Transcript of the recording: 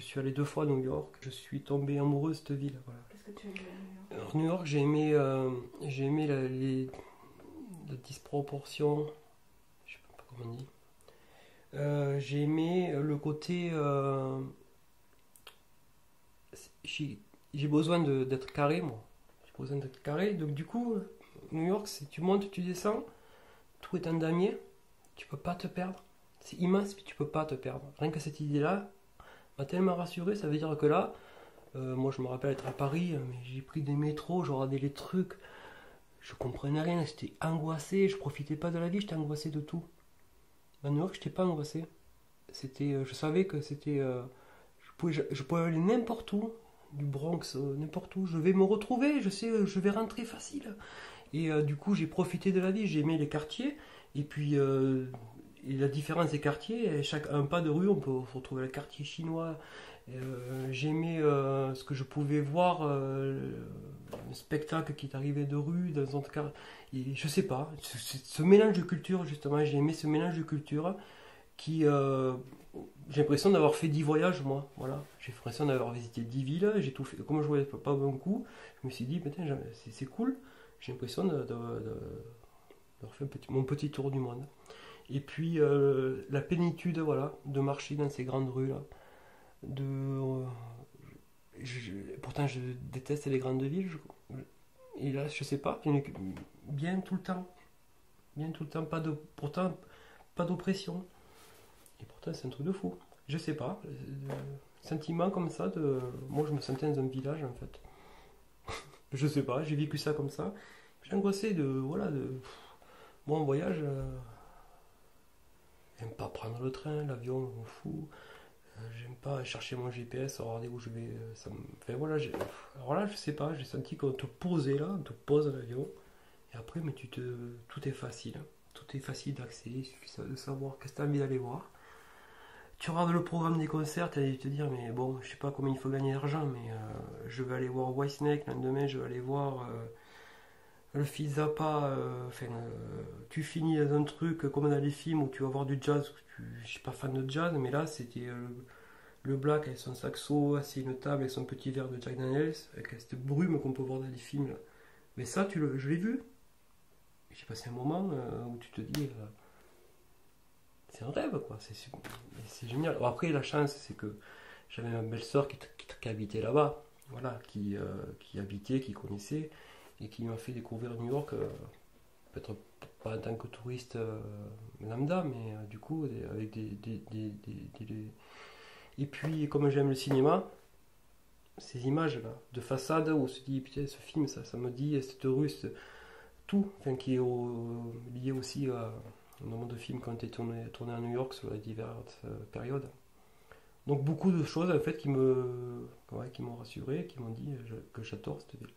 suis allé 2 fois à New York. Je suis tombé amoureux de cette ville. Voilà. Qu'est-ce que tu as aimé à New York? Alors, New York, j'ai aimé la disproportion. Je sais pas comment on dit. J'ai aimé le côté. J'ai j'ai besoin d'être carré, moi. J'ai besoin d'être carré. Donc, du coup, New York, c'est tu montes, tu descends. Tout est un damier. Tu peux pas te perdre. C'est immense, puis tu peux pas te perdre. Rien que cette idée-là m'a tellement rassuré. Ça veut dire que là, moi je me rappelle être à Paris, mais j'ai pris des métros, je regardais les trucs, je comprenais rien, j'étais angoissé, je profitais pas de la vie, j'étais angoissé de tout. À New York, j'étais pas angoissé. Je savais que je pouvais aller n'importe où, du Bronx, n'importe où. Je vais me retrouver, je sais, je vais rentrer facile. Et du coup, j'ai profité de la vie, j'ai aimé les quartiers. Et puis, et la différence des quartiers, chaque un pas de rue, on peut retrouver le quartier chinois. J'aimais ce que je pouvais voir, le spectacle qui est arrivé de rue, dans un cas. Et je sais pas, ce mélange de culture, justement, j'ai aimé ce mélange de culture qui. J'ai l'impression d'avoir fait 10 voyages, moi. Voilà. J'ai l'impression d'avoir visité 10 villes, j'ai tout fait. Comme je voyais pas bon coup, je me suis dit, putain, c'est cool. J'ai l'impression d'avoir fait mon petit tour du monde. Et puis la plénitude, voilà, de marcher dans ces grandes rues là. De, pourtant, je déteste les grandes villes. Et là, je sais pas, bien tout le temps. Bien tout le temps, pourtant, pas d'oppression. Et pourtant, c'est un truc de fou. Je sais pas, sentiment comme ça de. Moi, je me sentais dans un village en fait. Je sais pas, j'ai vécu ça comme ça. J'ai angoissé de. Voilà, de. Moi, en voyage, j'aime pas prendre le train, l'avion, je m'en fous. J'aime pas chercher mon GPS, regarder où je vais. Enfin, voilà, alors là, je sais pas, j'ai senti qu'on te posait là, on te pose l'avion. Et après, mais tout est facile. Tout est facile d'accès, il suffit de savoir qu'est-ce que tu as envie d'aller voir. Tu regardes le programme des concerts, tu as te dire, mais bon, je sais pas combien il faut gagner d'argent, mais je vais aller voir Whitesnake, le lendemain, je vais aller voir le fils Zappa. Tu finis dans un truc comme dans les films où tu vas voir du jazz. Je suis pas fan de jazz, mais là, c'était le Black avec son saxo, assis à une table avec son petit verre de Jack Daniels, avec cette brume qu'on peut voir dans les films. Là. Mais ça, je l'ai vu. J'ai passé un moment où tu te dis, c'est un rêve, quoi. C'est génial. Bon, après, la chance, c'est que j'avais ma belle-sœur qui habitait là-bas, voilà, qui habitait, qui connaissait, et qui m'a fait découvrir New York, peut-être pas en tant que touriste lambda, mais du coup, avec Et puis, comme j'aime le cinéma, ces images-là, de façade, où on se dit, putain, ce film, ça me dit, cette rue, tout, enfin, qui est lié aussi au nombre de films qui ont été tournés à New York sur les diverses périodes. Donc beaucoup de choses en fait qui m'ont rassuré, qui m'ont dit que j'adore cette ville.